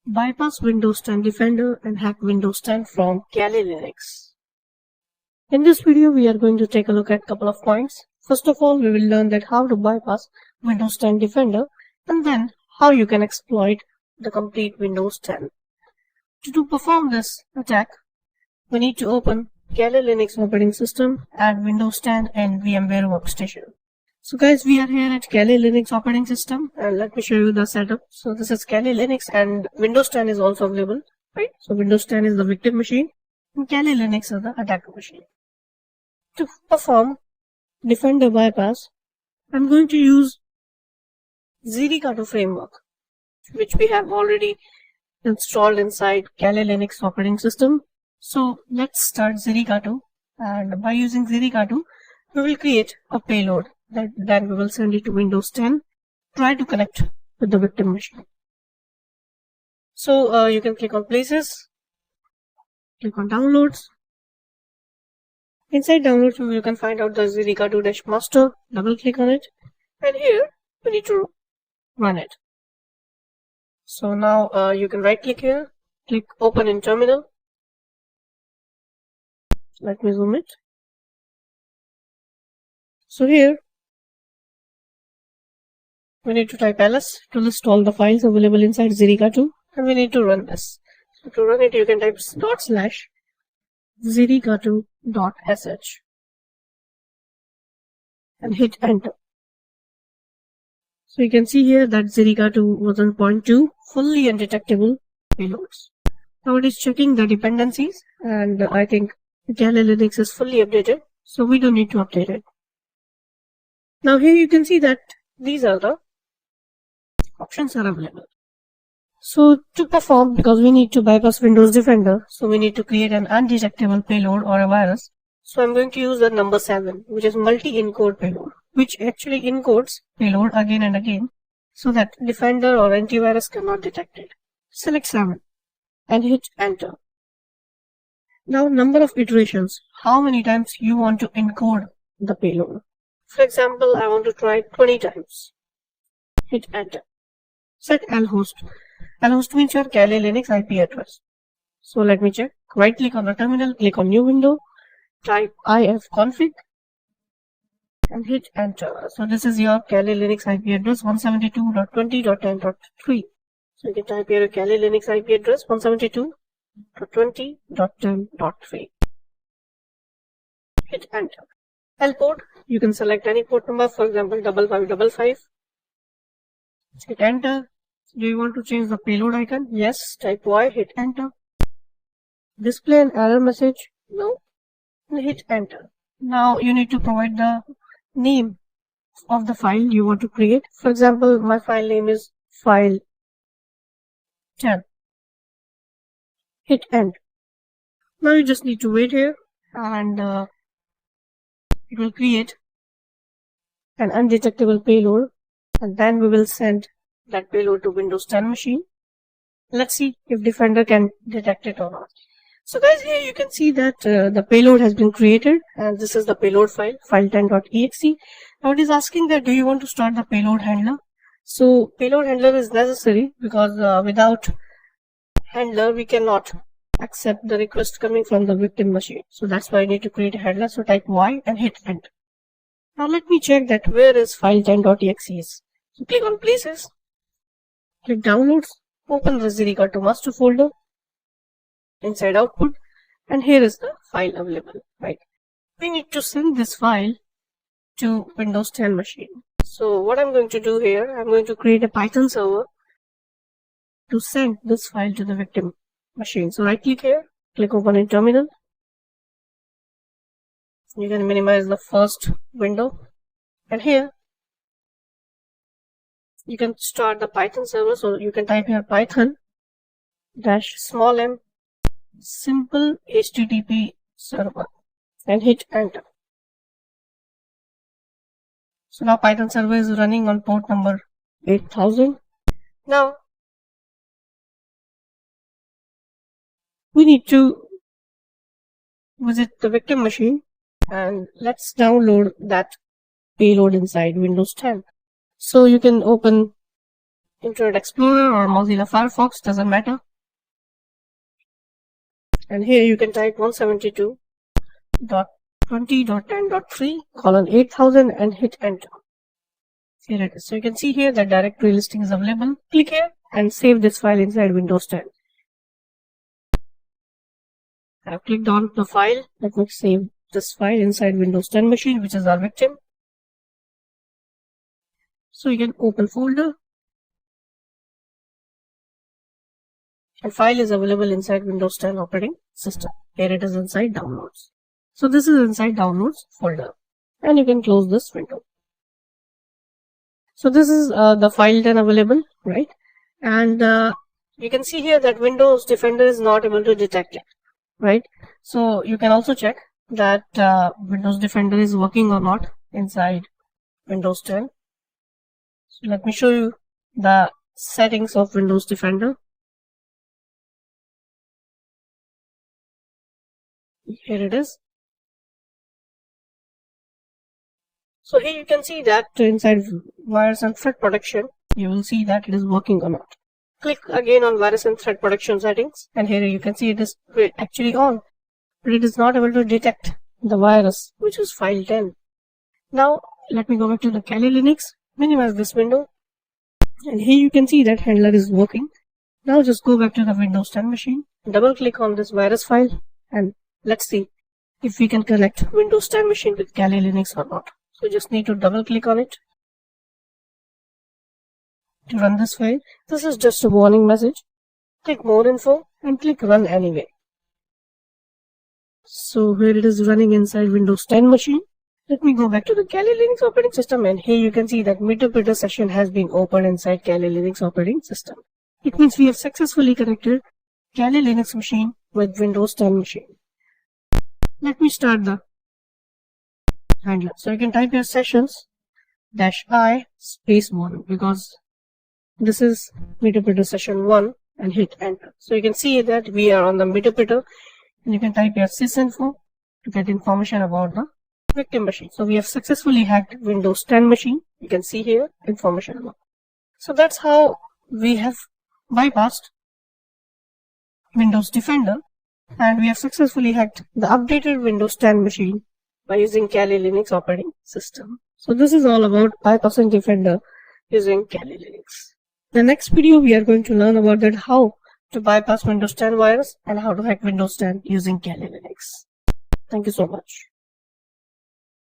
Bypass Windows 10 Defender and hack Windows 10 from Kali Linux. In this video, we are going to take a look at a couple of points. First of all, we will learn that how to bypass Windows 10 Defender and then how you can exploit the complete Windows 10. To perform this attack, we need to open Kali Linux operating system and Windows 10 and VMware Workstation. So guys, we are here at Kali Linux operating system and let me show you the setup. So this is Kali Linux and Windows 10 is also available, right? So Windows 10 is the victim machine and Kali Linux is the attacker machine. To perform Defender bypass, I'm going to use Ziricato framework, which we have already installed inside Kali Linux operating system. So let's start Ziricato, and by using Ziricato, we will create a payload that then we will send it to Windows 10. Try to connect with the victim machine. So you can click on Places, click on Downloads. Inside Downloads, you can find out the Ziricato-master. Double click on it, and here we need to run it. So now you can right click here, click Open in Terminal. Let me zoom it. So here we need to type ls to list all the files available inside Ziricato, and we need to run this. So to run it, you can type /ziricato.sh and hit enter. So you can see here that Ziricato version 0.2 fully undetectable payloads. Now it is checking the dependencies, and I think Kali Linux is fully updated, so we don't need to update it. Now here you can see that these are the options are available. So to perform, because we need to bypass Windows Defender, so we need to create an undetectable payload or a virus. So I'm going to use the number 7, which is multi-encode payload, which actually encodes payload again and again so that Defender or antivirus cannot detect it. Select 7 and hit enter. Now number of iterations, how many times you want to encode the payload. For example, I want to try 20 times. Hit enter. Set lhost. Lhost means your Kali Linux IP address. So let me check. Right click on the terminal, click on new window, type ifconfig and hit enter. So this is your Kali Linux IP address 172.20.10.3. So you can type here your Kali Linux IP address 172.20.10.3. Hit enter. L port, you can select any port number, for example 5555. Hit enter. Do you want to change the payload icon? Yes. Type Y, hit enter. Display an error message? No. And hit enter. Now you need to provide the name of the file you want to create. For example, my file name is file 10. Hit enter. Now you just need to wait here, and it will create an undetectable payload, and then we will send that payload to Windows 10 machine. Let's see if Defender can detect it or not. So guys, here you can see that the payload has been created, and this is the payload file, file10.exe. Now it is asking that do you want to start the payload handler. So payload handler is necessary because without handler we cannot accept the request coming from the victim machine. So that's why I need to create a handler. So type Y and hit enter. Now let me check that where is file10.exe is. So click on Places, click Downloads, open the Ziricato master folder, inside Output, and here is the file available, right? We need to send this file to Windows 10 machine. So what I'm going to do here, I'm going to create a Python server to send this file to the victim machine. So right click here, click Open in Terminal. You can minimize the first window, and here you can start the Python server. So you can type here Python -m simple HTTP server and hit enter. So now Python server is running on port number 8000. Now we need to visit the victim machine, and let's download that payload inside Windows 10. So you can open Internet Explorer or Mozilla Firefox, doesn't matter. And here you can type 172.20.10.3:8000 and hit enter. Here it is. So you can see here that directory listing is available. Click here and save this file inside Windows 10. I've clicked on the file. Let me save this file inside Windows 10 machine, which is our victim. So you can open folder. And file is available inside Windows 10 operating system. Here it is inside downloads. So this is inside downloads folder. And you can close this window. So this is the file then available, right? And you can see here that Windows Defender is not able to detect it, right? So you can also check that Windows Defender is working or not inside Windows 10. So let me show you the settings of Windows Defender. Here it is. So here you can see that inside virus and threat protection, you will see that it is working or not. Click again on virus and threat protection settings, and here you can see it is actually on, but it is not able to detect the virus, which is file 10. Now let me go back to the Kali Linux, minimize this window, and here you can see that handler is working. Now just go back to the Windows 10 machine, double click on this virus file, and let's see if we can connect Windows 10 machine with Kali Linux or not. So just need to double click on it to run this file. This is just a warning message. Click more info and click run anyway. So here it is running inside Windows 10 machine. Let me go back to the Kali Linux operating system, and here you can see that Meterpreter session has been opened inside Kali Linux operating system. It means we have successfully connected Kali Linux machine with Windows 10 machine. Let me start the handler. So you can type your sessions -i space 1 because this is Meterpreter session 1 and hit enter. So you can see that we are on the Meterpreter, and you can type your sysinfo to get information about the victim machine. So we have successfully hacked Windows 10 machine. You can see here information about. So that's how we have bypassed Windows Defender, and we have successfully hacked the updated Windows 10 machine by using Kali Linux operating system. So this is all about bypassing Defender using Kali Linux. The next video we are going to learn about that how to bypass Windows 10 virus and how to hack Windows 10 using Kali Linux. Thank you so much.